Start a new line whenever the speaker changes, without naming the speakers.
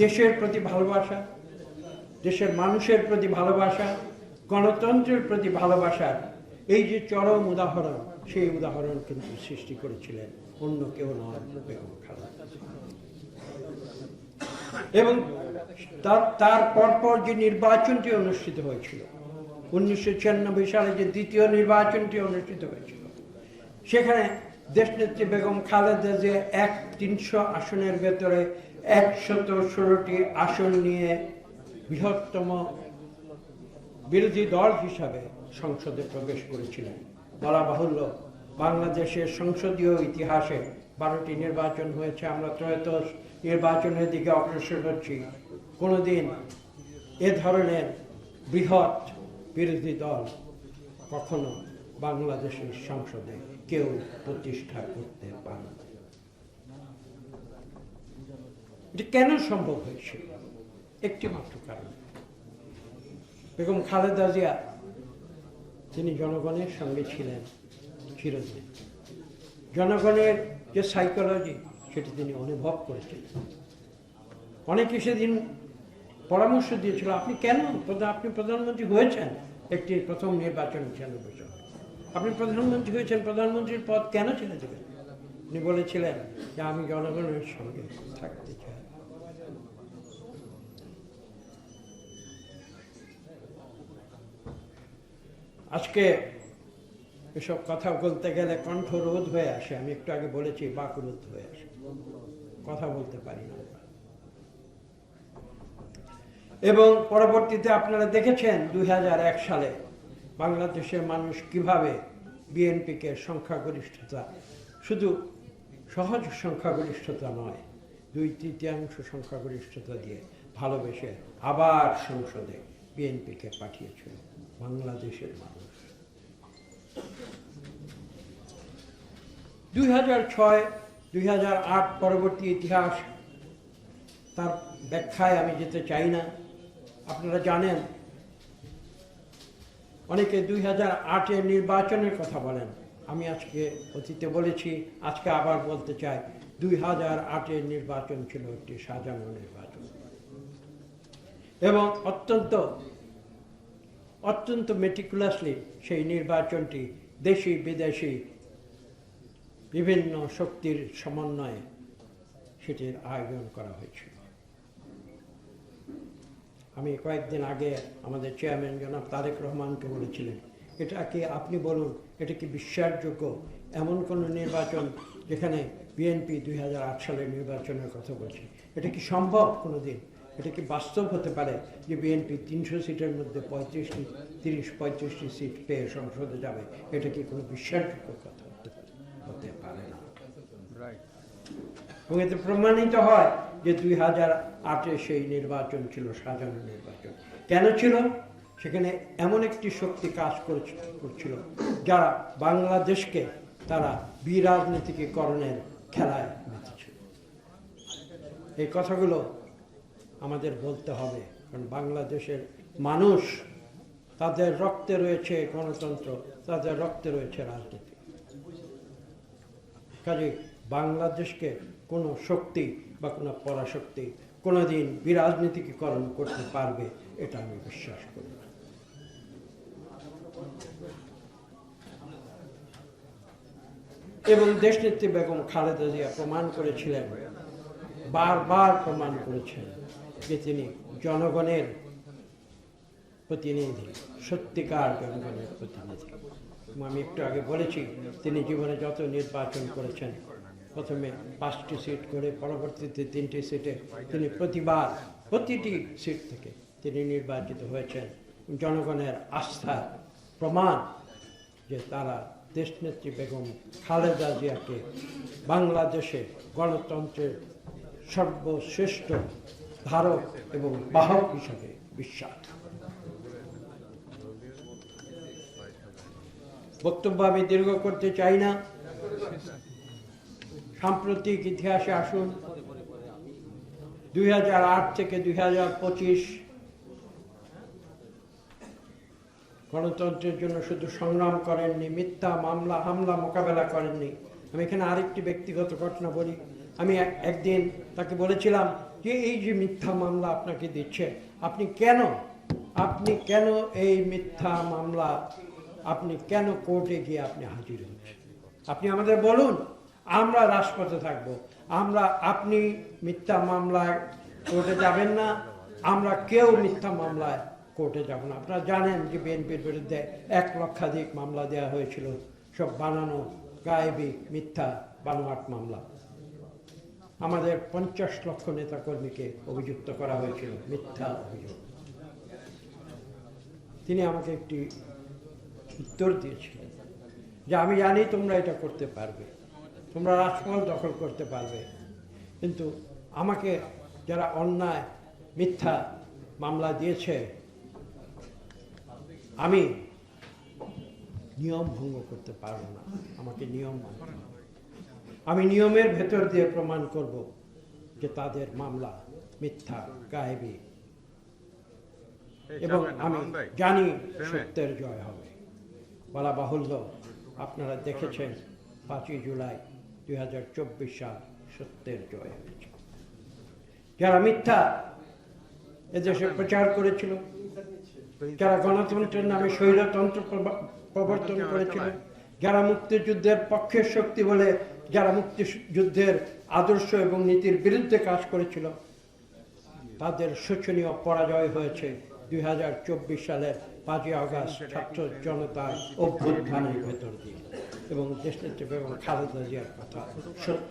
দেশের প্রতি ভালোবাসা, দেশের মানুষের প্রতি ভালোবাসা, গণতন্ত্রের প্রতি ভালোবাসার এই যে চরম উদাহরণ, সেই উদাহরণ কিন্তু সৃষ্টি করেছিলেন অন্য কেউ নয়, বেগম খালেদা জিয়া। এবং তার পরপর যে নির্বাচনটি অনুষ্ঠিত হয়েছিল 1996 সালে, যে দ্বিতীয় নির্বাচনটি অনুষ্ঠিত হয়েছিল, সেখানে দেশনেত্রী বেগম খালেদা জিয়া 300 আসনের ভেতরে 116টি আসন নিয়ে বৃহত্তম বিরোধী দল হিসাবে সংসদে প্রবেশ করেছিলেন। বলা বাহুল্য, বাংলাদেশের সংসদীয় ইতিহাসে 12টি নির্বাচন হয়েছে, আমরা ত্রয়োদশ নির্বাচনের দিকে অগ্রসর হচ্ছি। কোনোদিন এ ধরনের বৃহৎ বিরোধী দল কখনো বাংলাদেশের সংসদে কেউ প্রতিষ্ঠা করতে পারে না। এটা কেন সম্ভব হয়েছিল? একটি মাত্র কারণ, বেগম খালেদা জিয়া তিনি জনগণের সঙ্গে ছিলেন চিরদিন। জনগণের যে সাইকোলজি, সেটি তিনি অনুভব করেছিলেন। অনেকে সেদিন পরামর্শ দিয়েছিল, আপনি কেন আপনি প্রধানমন্ত্রী হয়েছেন একটি প্রথম নির্বাচন 96 সালে, আপনি প্রধানমন্ত্রী হয়েছেন, প্রধানমন্ত্রীর পদ কেন ছেড়ে দেবেন? উনি বলেছিলেন যে আমি জনগণের সঙ্গে থাকতে চাই। আজকে এসব কথা বলতে গেলে কণ্ঠ রোধ হয়ে আসে। আমি একটু আগে বলেছি, বাকরুদ্ধ হয়ে আসে, কথা বলতে পারি না। এবং পরবর্তীতে আপনারা দেখেছেন 2001 সালে বাংলাদেশের মানুষ কিভাবে বিএনপিকে সংখ্যাগরিষ্ঠতা, শুধু সহজ সংখ্যাগরিষ্ঠতা নয়, 2/3 সংখ্যাগরিষ্ঠতা দিয়ে ভালোবেসে আবার সংসদে বিএনপিকে পাঠিয়েছিল বাংলাদেশের মানুষ। 2006-2008 পরবর্তী ইতিহাস, তার ব্যাখ্যায় আমি যেতে চাই না। আপনারা জানেন, অনেকে 2008-এর নির্বাচনের কথা বলেন। আমি আজকে অতীতে বলেছি, আজকে আবার বলতে চাই, 2008-এর নির্বাচন ছিল একটি সাজানো নির্বাচন এবং অত্যন্ত মেটিকুলাসলি সেই নির্বাচনটি দেশি বিদেশি বিভিন্ন শক্তির সমন্বয়ে সেটির আয়োজন করা হয়েছিল। আমি কয়েকদিন আগে আমাদের চেয়ারম্যান জনাব তারেক রহমানকে বলেছিলেন, এটা কি আপনি বলুন, এটা কি বিশ্বাসযোগ্য এমন কোনো নির্বাচন যেখানে বিএনপি 2008 সালের নির্বাচনের কথা বলছে? এটা কি সম্ভব কোনো দিন? এটা কি বাস্তব হতে পারে যে বিএনপি 300 সিটের মধ্যে 35টি সিট পেয়ে সংসদে যাবে? এটা কি কোনো বিশ্বাসযোগ্য কথা হতে পারে না। এবং এতে প্রমাণিত হয় যে 2008-এ সেই নির্বাচন ছিল সাজানো নির্বাচন। কেন ছিল? সেখানে এমন একটি শক্তি কাজ করছিল যারা বাংলাদেশকে তারা বিরাজনীতিকরণের খেলায় মেতেছিল। এই কথাগুলো আমাদের বলতে হবে, কারণ বাংলাদেশের মানুষ, তাদের রক্তে রয়েছে গণতন্ত্র, তাদের রক্তে রয়েছে রাজনীতি। কাজে বাংলাদেশকে কোনো শক্তি বা কোনো পরাশক্তি কোনোদিন বিরাজনীতিকরণ করতে পারবে, এটা আমি বিশ্বাস করি না। এবং দেশনেত্রী বেগম খালেদা জিয়া প্রমাণ করেছিলেন, বারবার প্রমাণ করেছেন যে তিনি জনগণের প্রতিনিধি, সত্যিকার জনগণের প্রতিনিধি। আমি একটু আগে বলেছি, তিনি জীবনে যত নির্বাচন করেছেন, প্রথমে 5টি সিট করে, পরবর্তীতে 3টি সিটে, তিনি প্রতিটি সিট থেকে তিনি নির্বাচিত হয়েছেন। জনগণের আস্থার প্রমাণ যে তারা দেশনেত্রী বেগম খালেদা জিয়াকে বাংলাদেশে গণতন্ত্রের সর্বশ্রেষ্ঠ ধারক এবং বাহক হিসাবে বিশ্বাস। বক্তব্য আমি দীর্ঘ করতে চাই না। সাম্প্রতিক ইতিহাসে আসুন, 2008 থেকে 2025 গণতন্ত্রের জন্য শুধু সংগ্রাম করেননি, মিথ্যা হামলা মোকাবেলা করেননি। আমি এখানে আরেকটি ব্যক্তিগত ঘটনা বলি। আমি একদিন তাকে বলেছিলাম যে এই যে মিথ্যা মামলা আপনাকে দিচ্ছে, আপনি কেন এই মিথ্যা মামলা আপনি কেন কোর্টে গিয়ে আপনি হাজির হচ্ছেন? আপনি আমাদের বলুন, আমরা রাজপথে থাকব। আপনি মিথ্যা মামলায় কোর্টে যাবেন না, আমরা কেউ মিথ্যা মামলায় কোর্টে যাব না। আপনারা জানেন যে বিএনপির বিরুদ্ধে 1 লক্ষাধিক মামলা দেওয়া হয়েছিল, সব বানানো, গায়েবী, মিথ্যা, বানোয়াট মামলা। আমাদের 50 লক্ষ নেতাকর্মীকে অভিযুক্ত করা হয়েছিল মিথ্যা অভিযোগ। তিনি আমাকে একটি উত্তর দিয়েছিলেন যে আমি জানি তোমরা এটা করতে পারবে, তোমরা রাজপথ দখল করতে পারবে, কিন্তু আমাকে যারা অন্যায় মিথ্যা মামলা দিয়েছে আমি নিয়ম ভঙ্গ করতে পারবো না, আমাকে নিয়ম মানতে হবে। আমি নিয়মের ভেতর দিয়ে প্রমাণ করব যে তাদের মামলা মিথ্যা, গায়েবী, এবং আমি জানি সত্যের জয় হবে। বলা বাহুল্য, আপনারা দেখেছেন 5ই জুলাই 2024 সাল সত্যের জয় হয়েছে। যারা মিথ্যা এদেশে প্রচার করেছিল, যারা গণতন্ত্রের নামে স্বৈরতন্ত্র প্রবর্তন করেছিল, যারা মুক্তিযুদ্ধের পক্ষের শক্তি বলে যারা মুক্তিযুদ্ধের আদর্শ এবং নীতির বিরুদ্ধে কাজ করেছিল, তাদের শোচনীয় পরাজয় হয়েছে 2024 সালের 5ই আগস্ট ছাত্র জনতার অভ্যুত্থানের ভেতর দিয়ে, এবং দেশনেত্রী বেগম খালেদা জিয়ার কথা সত্য।